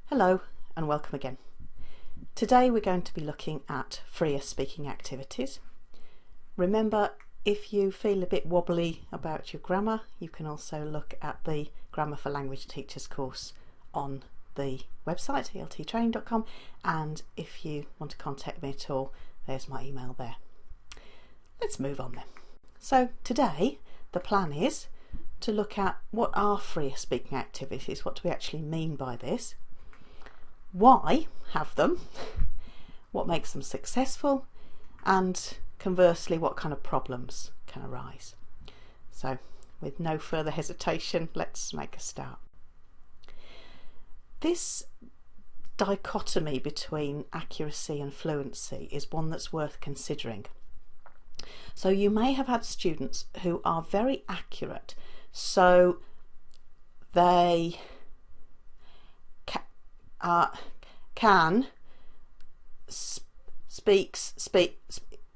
Hello and welcome again. Today we're going to be looking at freer speaking activities. Remember, if you feel a bit wobbly about your grammar, you can also look at the Grammar for Language Teachers course on the website elttraining.com, and if you want to contact me at all, there's my email there. Let's move on then. So today the plan is to look at what are freer speaking activities, what do we actually mean by this, why have them, what makes them successful, and conversely what kind of problems can arise. So with no further hesitation, let's make a start. This dichotomy between accuracy and fluency is one that's worth considering. So you may have had students who are very accurate, so they can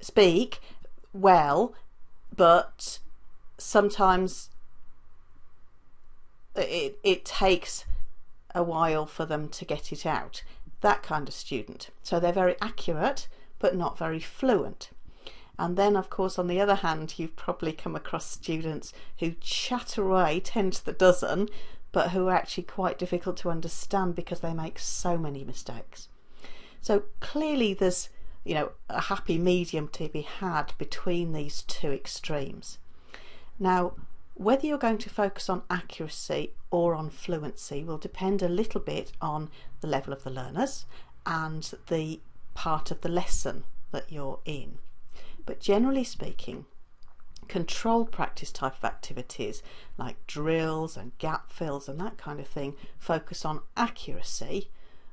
speak well, but sometimes it takes a while for them to get it out. That kind of student. So they're very accurate but not very fluent. And then of course on the other hand, you've probably come across students who chat away 10 to the dozen, but who are actually quite difficult to understand because they make so many mistakes. So clearly there's, a happy medium to be had between these two extremes. Now, whether you're going to focus on accuracy or on fluency will depend a little bit on the level of the learners and the part of the lesson that you're in. But generally speaking, controlled practice type of activities like drills and gap fills and that kind of thing focus on accuracy,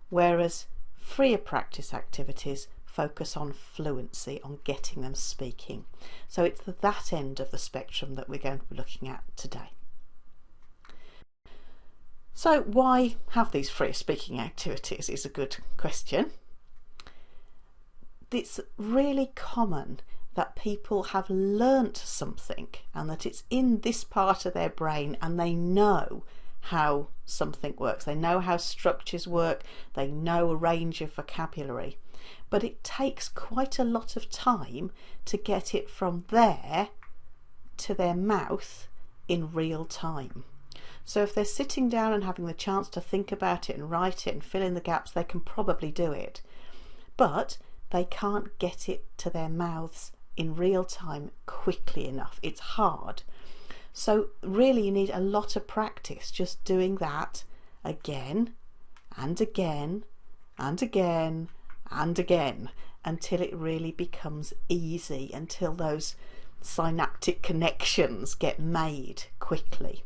whereas freer practice activities focus on fluency, on getting them speaking. So it's that end of the spectrum that we're going to be looking at today. So why have these freer speaking activities is a good question. It's really common that people have learnt something and that it's in this part of their brain and they know how something works. They know how structures work, they know a range of vocabulary, but it takes quite a lot of time to get it from there to their mouth in real time. So if they're sitting down and having the chance to think about it and write it and fill in the gaps, they can probably do it, but they can't get it to their mouths in real time quickly enough. It's hard. So really you need a lot of practice just doing that again and again and again and again until it really becomes easy, until those synaptic connections get made quickly.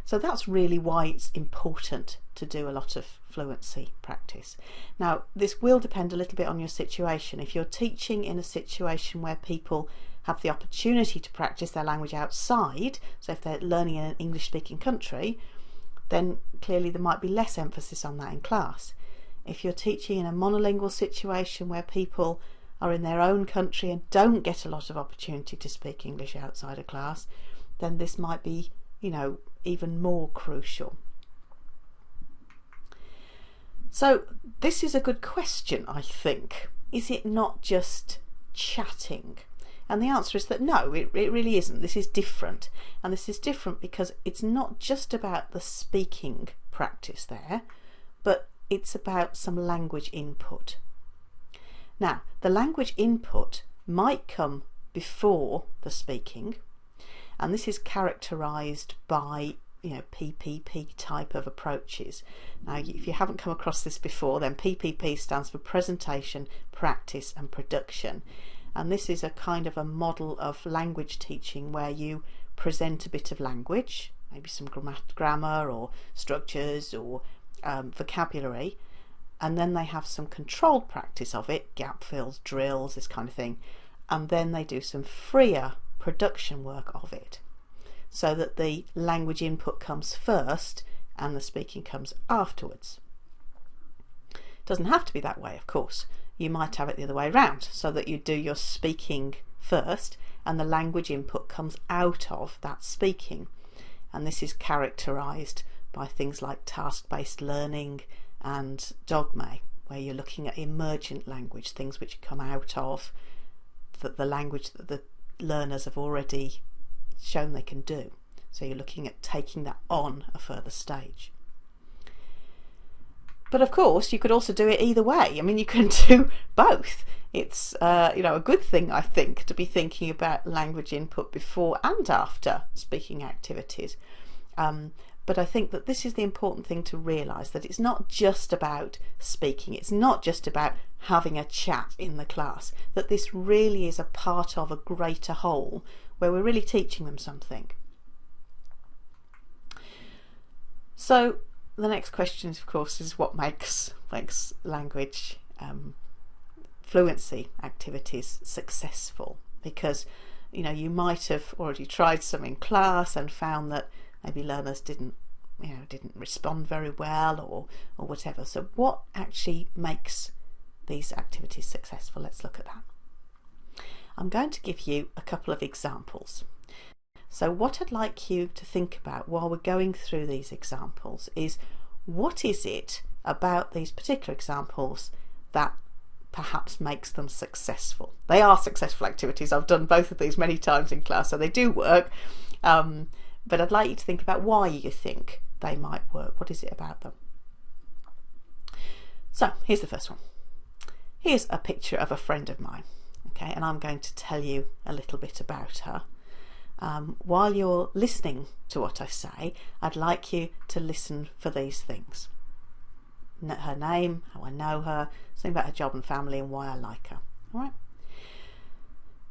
So that's really why it's important to do a lot of fluency practice. Now, this will depend a little bit on your situation. If you're teaching in a situation where people have the opportunity to practice their language outside, so if they're learning in an English-speaking country, then clearly there might be less emphasis on that in class. If you're teaching in a monolingual situation where people are in their own country and don't get a lot of opportunity to speak English outside of class, then this might be, even more crucial. So this is a good question, I think. Is it not just chatting? And the answer is that no, it really isn't. This is different. And this is different because it's not just about the speaking practice there, but it's about some language input. Now, the language input might come before the speaking, and this is characterized by PPP type of approaches. Now, if you haven't come across this before, then PPP stands for presentation, practice and production, and this is a kind of a model of language teaching where you present a bit of language, maybe some grammar or structures or vocabulary, and then they have some controlled practice of it, gap fills, drills, this kind of thing, and then they do some freer production work of it, so that the language input comes first and the speaking comes afterwards. It doesn't have to be that way, of course. You might have it the other way around, so that you do your speaking first and the language input comes out of that speaking. And this is characterized by things like task-based learning and dogme, where you're looking at emergent language, things which come out of the language that the learners have already shown they can do. So you're looking at taking that on a further stage. But of course, you could also do it either way. I mean, you can do both. It's a good thing, I think, to be thinking about language input before and after speaking activities. But I think that this is the important thing to realise, that it's not just about speaking, it's not just about having a chat in the class, that this really is a part of a greater whole where we're really teaching them something. So the next question, of course, is what makes language fluency activities successful? Because you might have already tried some in class and found that maybe learners didn't respond very well or whatever. So what actually makes these activities successful? Let's look at that. I'm going to give you a couple of examples. So what I'd like you to think about while we're going through these examples is, what is it about these particular examples that perhaps makes them successful? They are successful activities. I've done both of these many times in class, so they do work. But I'd like you to think about why you think they might work. What is it about them? So here's the first one. Here's a picture of a friend of mine, okay, and I'm going to tell you a little bit about her. While you're listening to what I say, I'd like you to listen for these things. Her name, how I know her, something about her job and family, and why I like her. All right.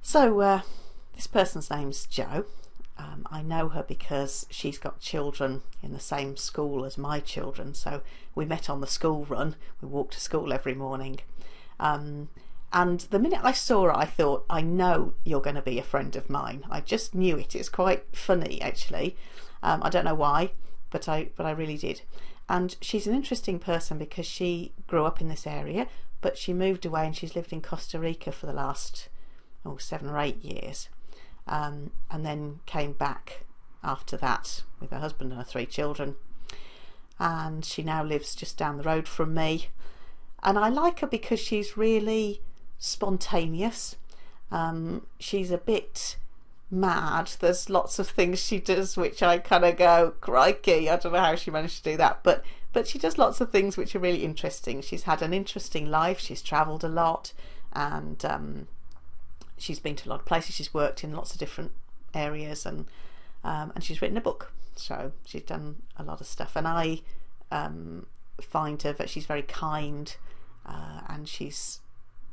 So this person's name's Jo. I know her because she's got children in the same school as my children, so we met on the school run. We walked to school every morning. And the minute I saw her, I thought, I know you're going to be a friend of mine. I just knew it. It's quite funny, actually. I don't know why, but I really did. And she's an interesting person because she grew up in this area, but she moved away and she's lived in Costa Rica for the last 7 or 8 years. And then came back after that with her husband and her 3 children. And she now lives just down the road from me. And I like her because she's really spontaneous. She's a bit mad. There's lots of things she does which I kind of go, crikey, I don't know how she managed to do that, but she does lots of things which are really interesting. She's had an interesting life. She's travelled a lot, and she's been to a lot of places. She's worked in lots of different areas, and she's written a book, so she's done a lot of stuff. And I find her that she's very kind, and she's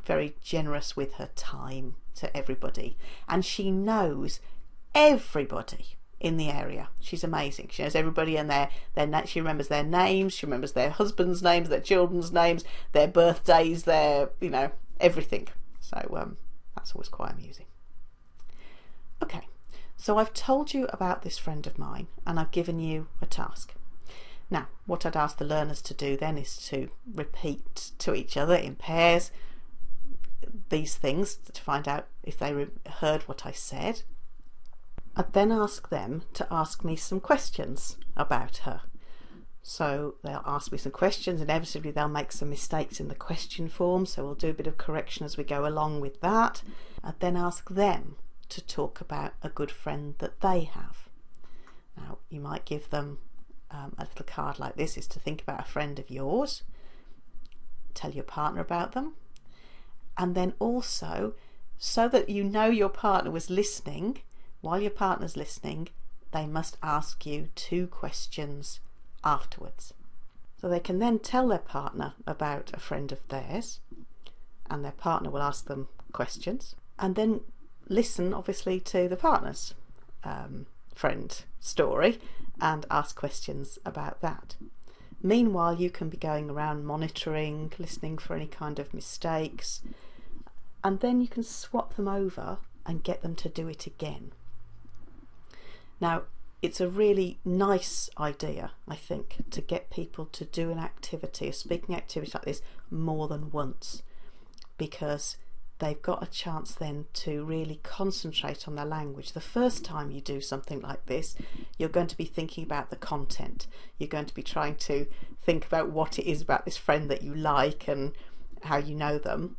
very generous with her time to everybody, and she knows everybody in the area. She's amazing. She knows everybody, and she remembers their names, she remembers their husbands' names, their children's names, their birthdays, their everything. So that's always quite amusing. Okay, so I've told you about this friend of mine, and I've given you a task. Now, what I'd ask the learners to do then is to repeat to each other in pairs these things to find out if they heard what I said. I'd then ask them to ask me some questions about her. So they'll ask me some questions. Inevitably they'll make some mistakes in the question form, so we'll do a bit of correction as we go along with that. I'd then ask them to talk about a good friend that they have. Now, you might give them a little card like this, is to think about a friend of yours, tell your partner about them, and then also, so that you know your partner was listening, while your partner's listening, they must ask you 2 questions afterwards. So they can then tell their partner about a friend of theirs, and their partner will ask them questions, and then listen obviously to the partner's friend story and ask questions about that. Meanwhile, you can be going around monitoring, listening for any kind of mistakes, and then you can swap them over and get them to do it again. Now, it's a really nice idea, I think, to get people to do an activity, a speaking activity like this, more than once, because they've got a chance then to really concentrate on their language. The first time you do something like this, you're going to be thinking about the content. You're going to be trying to think about what it is about this friend that you like and how you know them.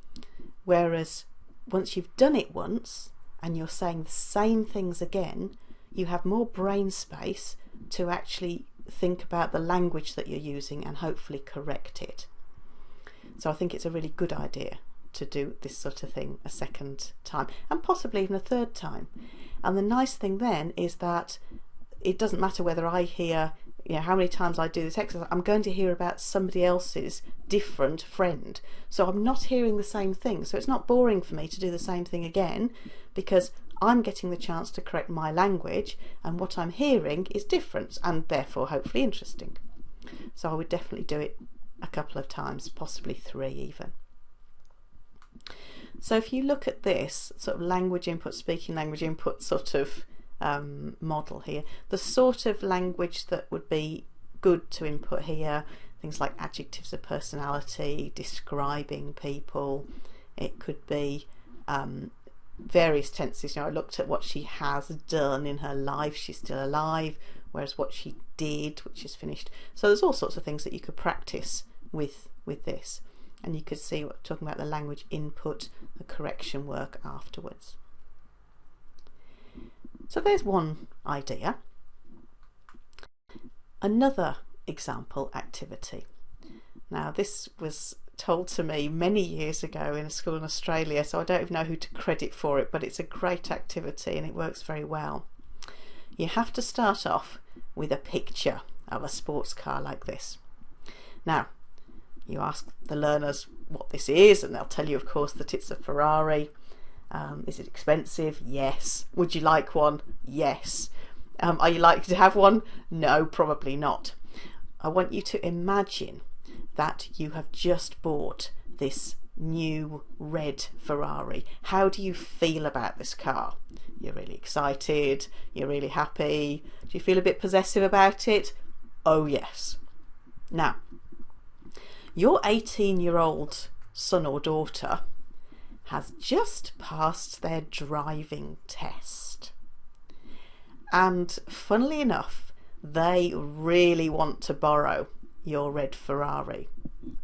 Whereas once you've done it once and you're saying the same things again, you have more brain space to actually think about the language that you're using and hopefully correct it. So I think it's a really good idea to do this sort of thing a second time, and possibly even a third time. And the nice thing then is that it doesn't matter whether I hear, how many times I do this exercise, I'm going to hear about somebody else's different friend. So I'm not hearing the same thing. So it's not boring for me to do the same thing again, because I'm getting the chance to correct my language, and what I'm hearing is different and therefore hopefully interesting. So I would definitely do it a couple of times, possibly 3 even. So if you look at this sort of language input, speaking language input sort of model here, the sort of language that would be good to input here, things like adjectives of personality, describing people, it could be various tenses. I looked at what she has done in her life, she's still alive, whereas what she did, which is finished. So there's all sorts of things that you could practice with this, and you could see what talking about the language input, the correction work afterwards. So there's one idea. Another example activity. Now this was told to me many years ago in a school in Australia, so I don't even know who to credit for it, but it's a great activity and it works very well. You have to start off with a picture of a sports car like this. Now you ask the learners what this is, and they'll tell you of course that it's a Ferrari. Is it expensive? Yes. Would you like one? Yes. Are you likely to have one? No, probably not. I want you to imagine that you have just bought this new red Ferrari. How do you feel about this car? You're really excited, you're really happy. Do you feel a bit possessive about it? Oh yes. Now, your 18-year-old son or daughter has just passed their driving test. And funnily enough, they really want to borrow your red Ferrari.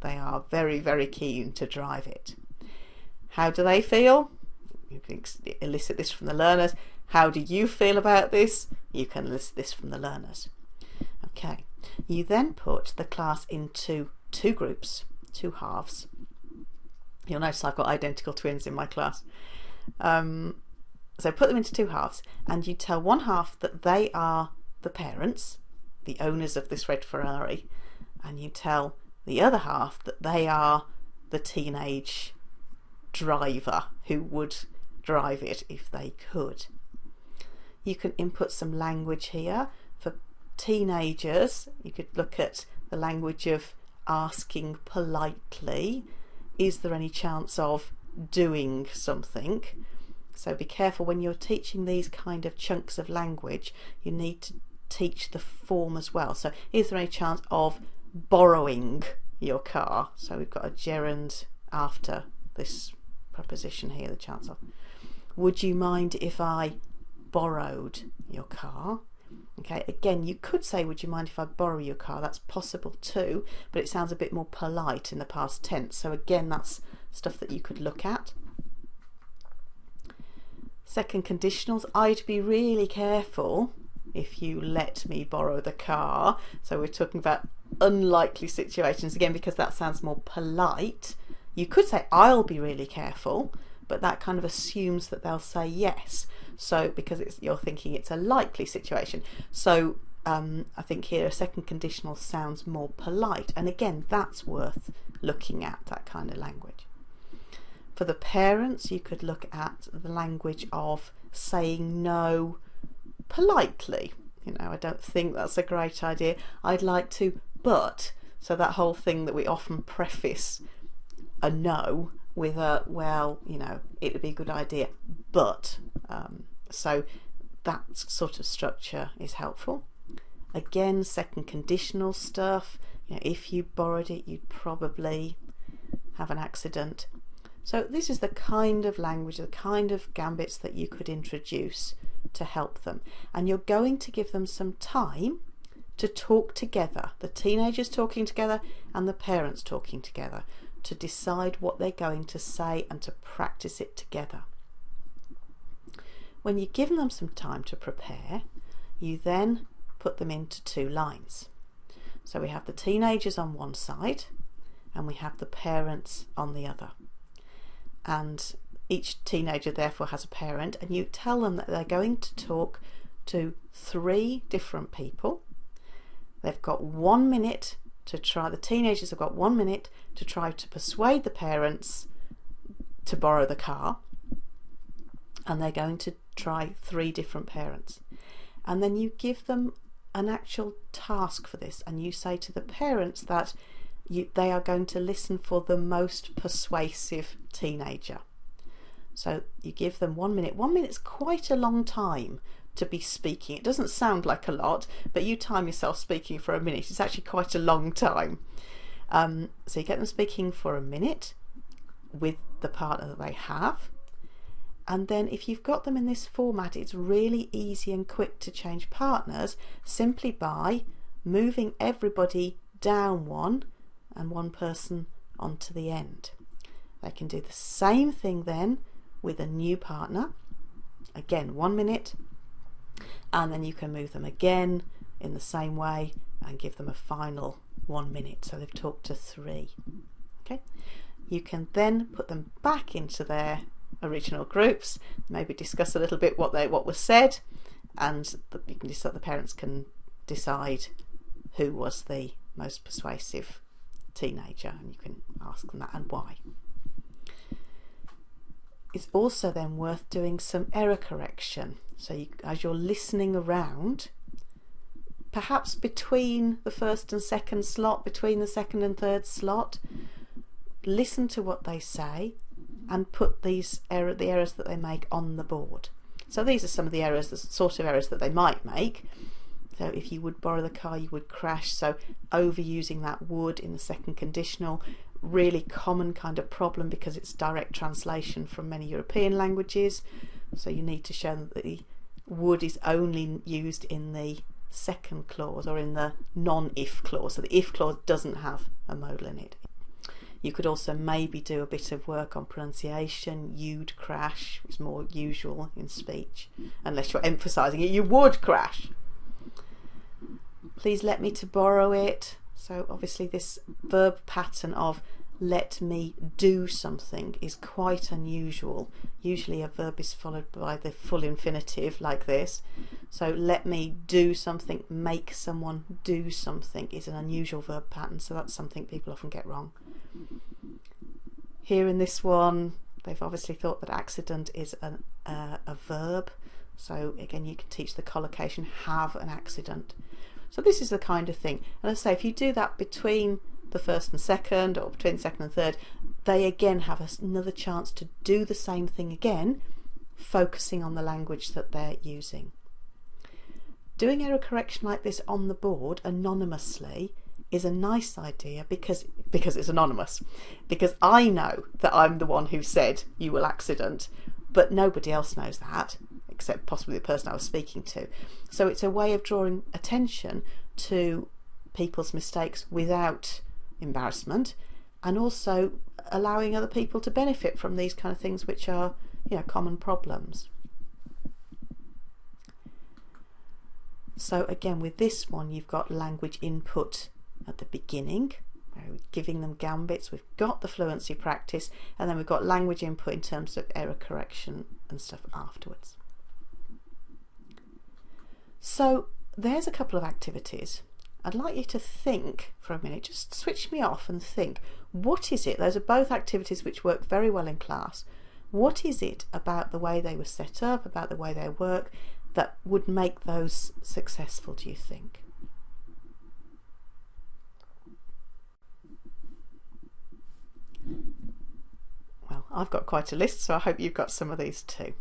They are very, very keen to drive it. How do they feel? You can elicit this from the learners. How do you feel about this? You can elicit this from the learners. Okay. You then put the class into 2 groups, 2 halves. You'll notice I've got identical twins in my class. So put them into 2 halves, and you tell one half that they are the parents, the owners of this red Ferrari, and you tell the other half that they are the teenage driver who would drive it if they could. You can input some language here. For teenagers, you could look at the language of asking politely, is there any chance of doing something? So be careful when you're teaching these kind of chunks of language, you need to teach the form as well. So is there any chance of borrowing your car? So we've got a gerund after this preposition here, the chance of. Would you mind if I borrowed your car? Okay, again, you could say, would you mind if I borrow your car? That's possible too, but it sounds a bit more polite in the past tense. So again, that's stuff that you could look at. Second conditionals, I'd be really careful if you let me borrow the car. So we're talking about unlikely situations again, because that sounds more polite. You could say I'll be really careful, but that kind of assumes that they'll say yes. So because you're thinking it's a likely situation. So I think here a second conditional sounds more polite, and again that's worth looking at, that kind of language. For the parents, you could look at the language of saying no politely. I don't think that's a great idea. I'd like to, but. So that whole thing that we often preface a no with a, well, it would be a good idea, but. So that sort of structure is helpful. Again, second conditional stuff. If you borrowed it, you'd probably have an accident. So this is the kind of language, the kind of gambits that you could introduce to help them. And you're going to give them some time to talk together, the teenagers talking together and the parents talking together, to decide what they're going to say and to practice it together. When you've given them some time to prepare, you then put them into two lines. So we have the teenagers on one side and we have the parents on the other. And each teenager therefore has a parent, and you tell them that they're going to talk to 3 different people. They've got 1 minute to try, the teenagers have got 1 minute to try to persuade the parents to borrow the car, and they're going to try 3 different parents. And then you give them an actual task for this, and you say to the parents that they are going to listen for the most persuasive teenager. So you give them 1 minute. 1 minute's quite a long time to be speaking. It doesn't sound like a lot, but you time yourself speaking for a minute. It's actually quite a long time. So you get them speaking for a minute with the partner that they have. And then if you've got them in this format, it's really easy and quick to change partners simply by moving everybody down one and one person onto the end. They can do the same thing then with a new partner. Again, 1 minute, and then you can move them again in the same way and give them a final 1 minute. So they've talked to 3. Okay, you can then put them back into their original groups, maybe discuss a little bit what was said, and you can decide, the parents can decide who was the most persuasive teenager, and you can ask them that and why. It's also then worth doing some error correction. So as you're listening around, perhaps between the first and second slot, between the second and third slot, listen to what they say and put the errors that they make on the board. So these are some of the errors, the sort of errors that they might make. So if you would borrow the car, you would crash. So overusing that would in the second conditional, really common kind of problem because it's direct translation from many European languages. So you need to show that the would is only used in the second clause or in the non-if clause. So the if clause doesn't have a modal in it. You could also maybe do a bit of work on pronunciation. You'd crash is more usual in speech, unless you're emphasising it. You would crash. Please let me to borrow it. So obviously this verb pattern of let me do something is quite unusual. Usually a verb is followed by the full infinitive like this. So let me do something, make someone do something is an unusual verb pattern, so that's something people often get wrong. Here in this one, they've obviously thought that accident is a verb. So again, you can teach the collocation have an accident. So this is the kind of thing. And as I say, if you do that between the first and second, or between the second and third, they again have another chance to do the same thing again, focusing on the language that they're using. Doing error correction like this on the board anonymously is a nice idea because it's anonymous. Because I know that I'm the one who said you will accident, but nobody else knows that, except possibly the person I was speaking to. So it's a way of drawing attention to people's mistakes without embarrassment, and also allowing other people to benefit from these kind of things which are, you know, common problems. So again, with this one, you've got language input at the beginning, giving them gambits. We've got the fluency practice, and then we've got language input in terms of error correction and stuff afterwards. So there's a couple of activities. I'd like you to think for a minute, just switch me off and think, what is it? Those are both activities which work very well in class. What is it about the way they were set up, about the way they work, that would make those successful, do you think? Well, I've got quite a list, so I hope you've got some of these too.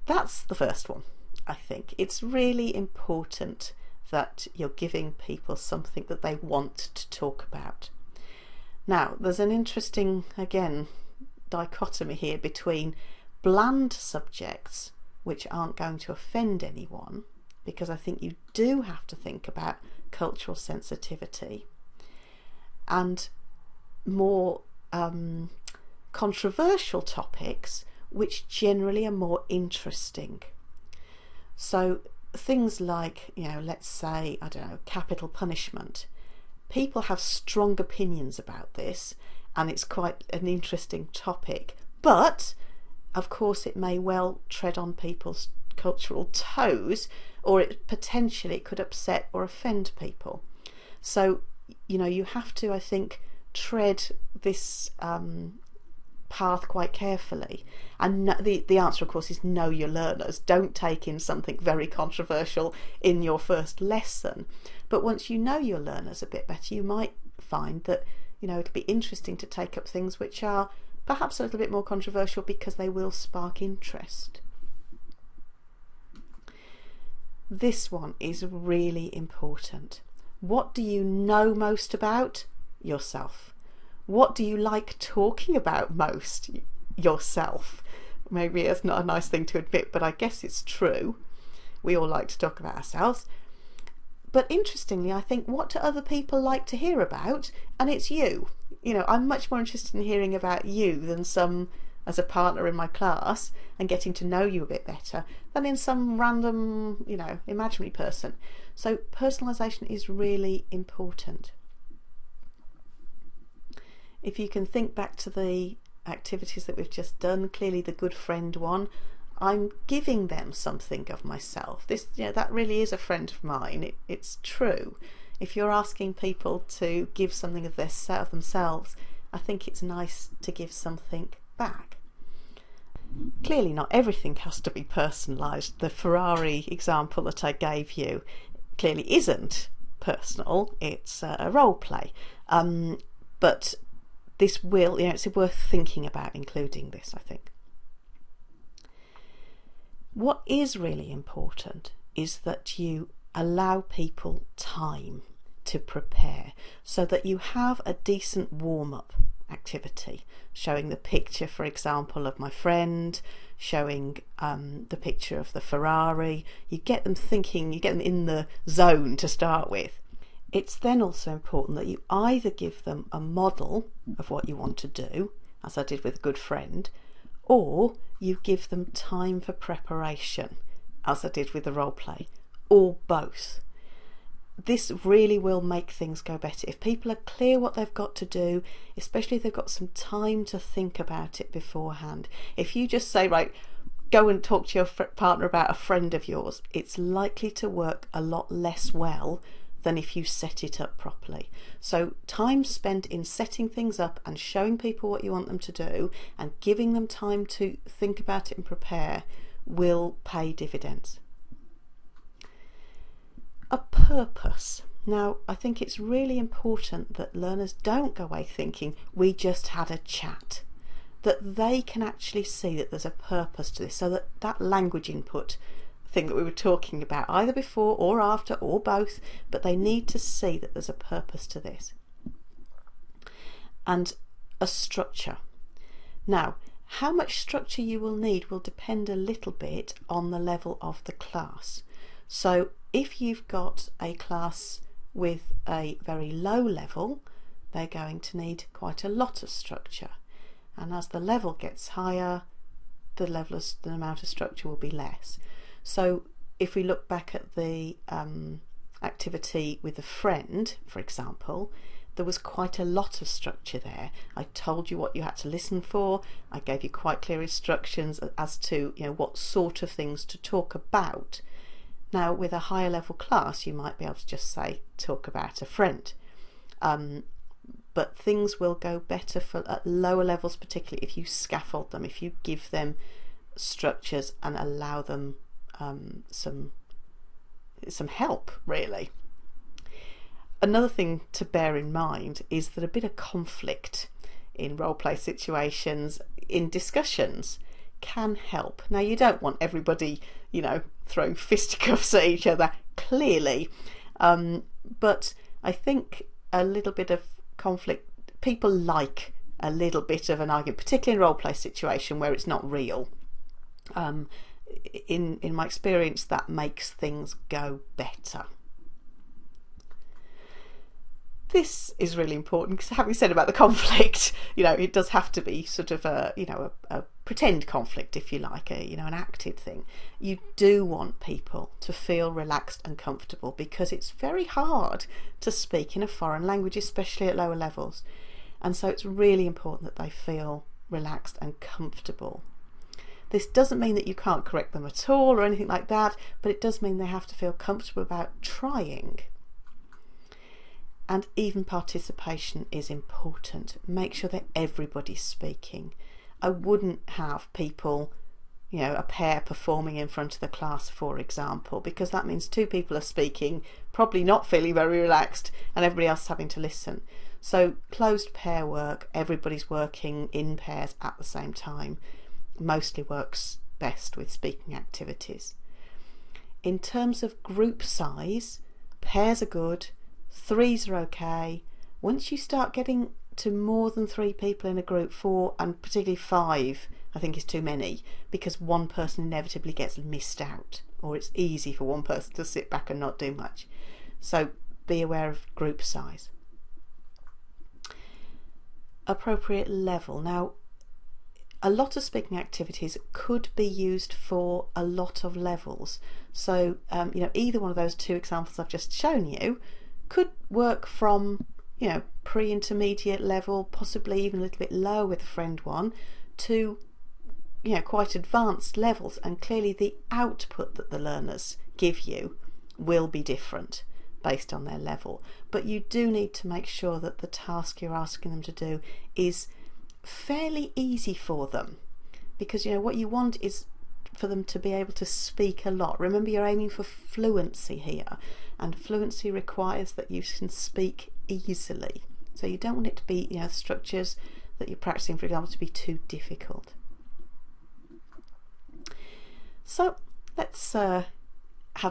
That's the first one, I think. It's really important that you're giving people something that they want to talk about. Now, there's an interesting, again, dichotomy here between bland subjects which aren't going to offend anyone, because I think you do have to think about cultural sensitivity, and more controversial topics which generally are more interesting. So things like, let's say, I don't know, capital punishment. People have strong opinions about this, and it's quite an interesting topic, but of course it may well tread on people's cultural toes, or it potentially could upset or offend people. So you have to, I think, tread this path quite carefully, and the answer of course is know your learners. Don't take in something very controversial in your first lesson, but once you know your learners a bit better, you might find that it'll be interesting to take up things which are perhaps a little bit more controversial, because they will spark interest. This one is really important. What do you know most about? Yourself. What do you like talking about most? Yourself. Maybe it's not a nice thing to admit, but I guess it's true. We all like to talk about ourselves. But interestingly, I think, what do other people like to hear about? And it's you. I'm much more interested in hearing about you than some as a partner in my class and getting to know you a bit better than in some random, imaginary person. So personalisation is really important. If you can think back to the activities that we've just done, clearly the good friend one, I'm giving them something of myself. This, that really is a friend of mine. It's true. If you're asking people to give something of themselves, I think it's nice to give something back. Clearly not everything has to be personalised. The Ferrari example that I gave you clearly isn't personal, it's a role play. But this will, it's worth thinking about including this, I think. What is really important is that you allow people time to prepare, so that you have a decent warm-up activity, showing the picture, for example, of my friend, showing the picture of the Ferrari. You get them thinking, you get them in the zone to start with. It's then also important that you either give them a model of what you want to do, as I did with a good friend, or you give them time for preparation, as I did with the role play, or both. This really will make things go better. If people are clear what they've got to do, especially if they've got some time to think about it beforehand. If you just say, right, go and talk to your partner about a friend of yours, it's likely to work a lot less well than if you set it up properly. So time spent in setting things up and showing people what you want them to do and giving them time to think about it and prepare will pay dividends. A purpose. Now, I think it's really important that learners don't go away thinking we just had a chat, that they can actually see that there's a purpose to this, so that that language input thing that we were talking about, either before or after or both, but they need to see that there's a purpose to this. And a structure. Now, how much structure you will need will depend a little bit on the level of the class. So if you've got a class with a very low level, they're going to need quite a lot of structure. And as the level gets higher, the amount of structure will be less. So if we look back at the activity with a friend, for example, there was quite a lot of structure there. I told you what you had to listen for. I gave you quite clear instructions as to what sort of things to talk about. Now, with a higher level class, you might be able to just say, talk about a friend. But things will go better at lower levels, particularly if you scaffold them, if you give them structures and allow them some help, really. Another thing to bear in mind is that a bit of conflict in role play situations, in discussions, can help. Now, you don't want everybody, throwing fisticuffs at each other, clearly, but I think a little bit of conflict, people like a little bit of an argument, particularly in a role play situation where it's not real. In my experience, that makes things go better. This is really important because, having said about the conflict, it does have to be sort of a pretend conflict, if you like, an acted thing. You do want people to feel relaxed and comfortable, because it's very hard to speak in a foreign language, especially at lower levels. And so it's really important that they feel relaxed and comfortable. This doesn't mean that you can't correct them at all or anything like that, but it does mean they have to feel comfortable about trying. And even participation is important. Make sure that everybody's speaking. I wouldn't have people, a pair performing in front of the class, for example, because that means two people are speaking, probably not feeling very relaxed, and everybody else having to listen. So closed pair work, everybody's working in pairs at the same time, mostly works best with speaking activities. In terms of group size, pairs are good, threes are okay. Once you start getting to more than 3 people in a group, 4 and particularly 5, I think is too many, because one person inevitably gets missed out, or it's easy for one person to sit back and not do much. So be aware of group size. Appropriate level. Now, a lot of speaking activities could be used for a lot of levels. So either one of those 2 examples I've just shown you could work from pre-intermediate level, possibly even a little bit lower with the friend one, to quite advanced levels, and clearly the output that the learners give you will be different based on their level. But you do need to make sure that the task you're asking them to do is fairly easy for them, because what you want is for them to be able to speak a lot. Remember, you're aiming for fluency here, and fluency requires that you can speak easily. So you don't want it to be, the structures that you're practicing, for example, to be too difficult. So let's have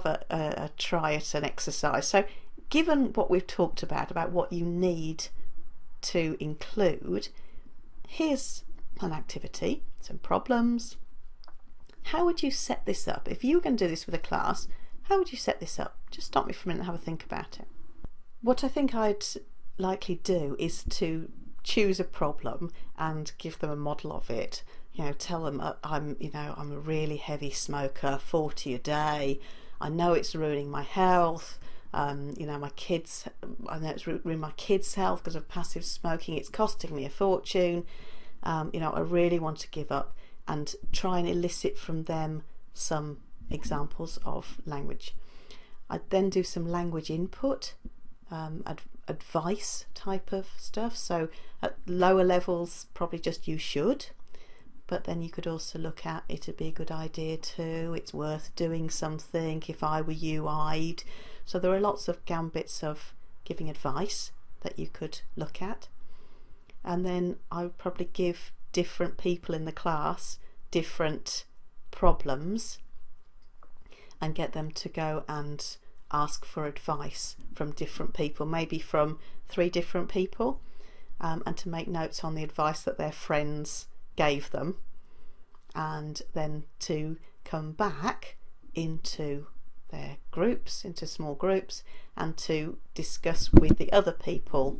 a try at an exercise. So given what we've talked about what you need to include, here's an activity, some problems. How would you set this up? If you were going to do this with a class, how would you set this up? Just stop me for a minute and have a think about it. What I think I'd likely do is to choose a problem and give them a model of it. Tell them I'm a really heavy smoker, 40 a day. I know it's ruining my health. I know it's ruining my kids' health because of passive smoking. It's costing me a fortune. I really want to give up, and try and elicit from them some examples of language. I'd then do some language input, advice type of stuff. So at lower levels, probably just you should, but then you could also look at it'd be a good idea too, it's worth doing something, if I were you I'd. So there are lots of gambits of giving advice that you could look at. And then I would probably give different people in the class different problems and get them to go and ask for advice from different people, maybe from 3 different people, and to make notes on the advice that their friends gave them, and then to come back into their groups, into small groups, and to discuss with the other people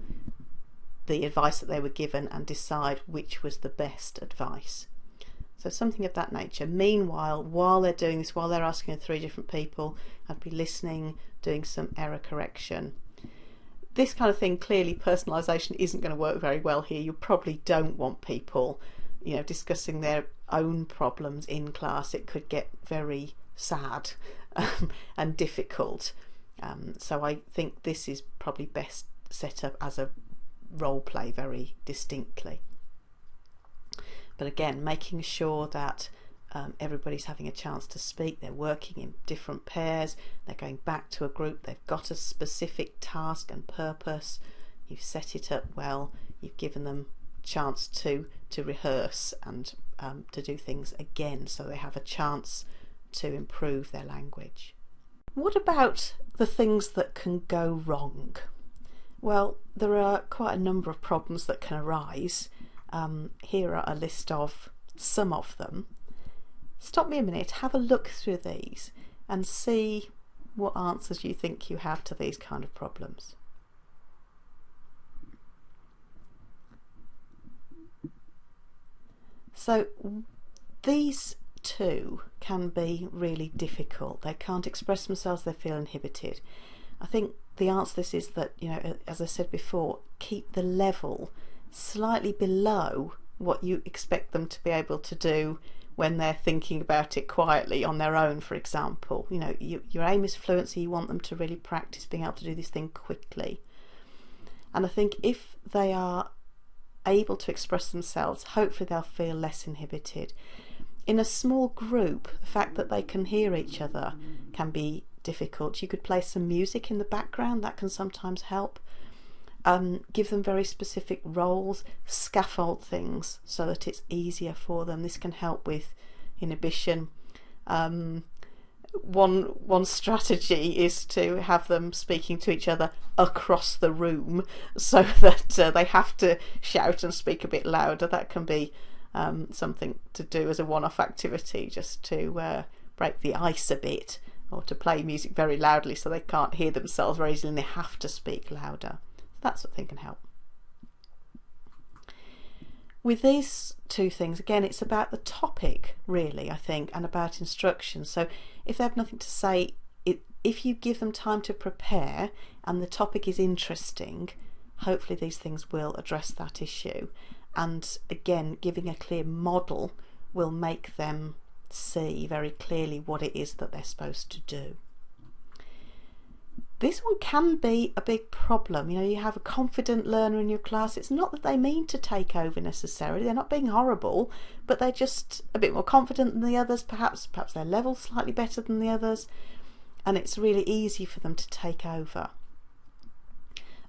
the advice that they were given and decide which was the best advice. So something of that nature. Meanwhile, while they're doing this, while they're asking 3 different people, I'd be listening, doing some error correction. This kind of thing, clearly personalisation isn't going to work very well here. You probably don't want people, discussing their own problems in class. It could get very sad and difficult. So I think this is probably best set up as a role play very distinctly. But again, making sure that everybody's having a chance to speak, they're working in different pairs, they're going back to a group, they've got a specific task and purpose, you've set it up well, you've given them a chance to rehearse and to do things again, so they have a chance to improve their language. What about the things that can go wrong? Well, there are quite a number of problems that can arise, Here are a list of some of them. Stop me a minute, have a look through these and see what answers you think you have to these kind of problems. So these two can be really difficult. They can't express themselves, they feel inhibited. I think the answer to this is that, you know, as I said before, keep the level slightly below what you expect them to be able to do when they're thinking about it quietly on their own, for example. You know, your aim is fluency, you want them to really practice being able to do this thing quickly. And I think if they are able to express themselves, hopefully they'll feel less inhibited. In a small group, the fact that they can hear each other can be difficult. You could play some music in the background, that can sometimes help. Give them very specific roles, scaffold things so that it's easier for them. This can help with inhibition. One strategy is to have them speaking to each other across the room so that they have to shout and speak a bit louder. That can be something to do as a one-off activity, just to break the ice a bit, or to play music very loudly so they can't hear themselves very easily and they have to speak louder. That sort of thing can help. With these two things, again, it's about the topic really, I think, and about instructions. So if they have nothing to say, if you give them time to prepare and the topic is interesting, hopefully these things will address that issue. And again, giving a clear model will make them see very clearly what it is that they're supposed to do. This one can be a big problem. You know, you have a confident learner in your class. It's not that they mean to take over necessarily. They're not being horrible, but they're just a bit more confident than the others. Perhaps their level's slightly better than the others, and it's really easy for them to take over.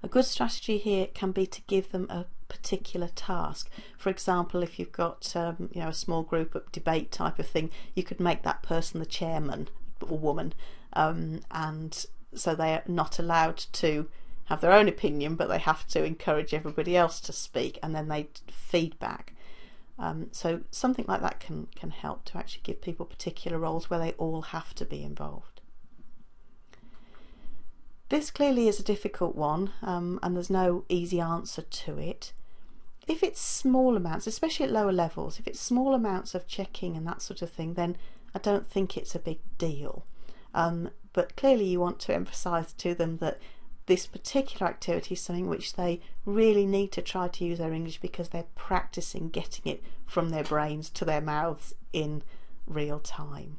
A good strategy here can be to give them a particular task. For example, if you've got you know, a small group of debate type of thing, you could make that person the chairman or woman, and so they are not allowed to have their own opinion, but they have to encourage everybody else to speak, and then they feedback. So something like that can help to actually give people particular roles where they all have to be involved. This clearly is a difficult one, and there's no easy answer to it. If it's small amounts, especially at lower levels, if it's small amounts of checking and that sort of thing, then I don't think it's a big deal. But clearly you want to emphasise to them that this particular activity is something which they really need to try to use their English, because they're practicing getting it from their brains to their mouths in real time.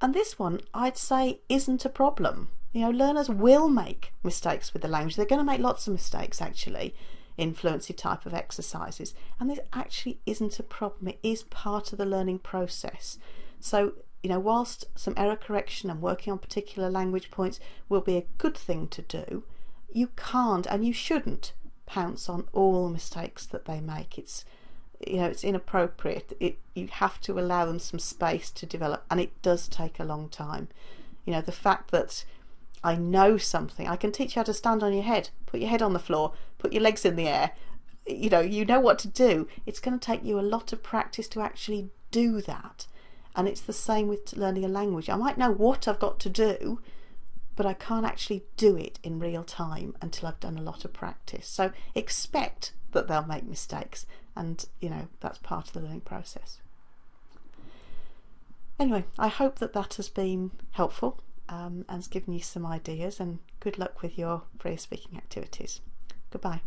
And this one, I'd say, isn't a problem. You know, learners will make mistakes with the language. They're going to make lots of mistakes actually in fluency type of exercises, and this actually isn't a problem. It is part of the learning process. So, you know, whilst some error correction and working on particular language points will be a good thing to do, you can't and you shouldn't pounce on all mistakes that they make. It's, you know, it's inappropriate. You have to allow them some space to develop, and it does take a long time. You know, the fact that I know something, I can teach you how to stand on your head, put your head on the floor, put your legs in the air, you know what to do. It's going to take you a lot of practice to actually do that. And it's the same with learning a language. I might know what I've got to do, but I can't actually do it in real time until I've done a lot of practice. So expect that they'll make mistakes, and you know, that's part of the learning process. Anyway, I hope that that has been helpful and has given you some ideas, and good luck with your freer speaking activities. Goodbye.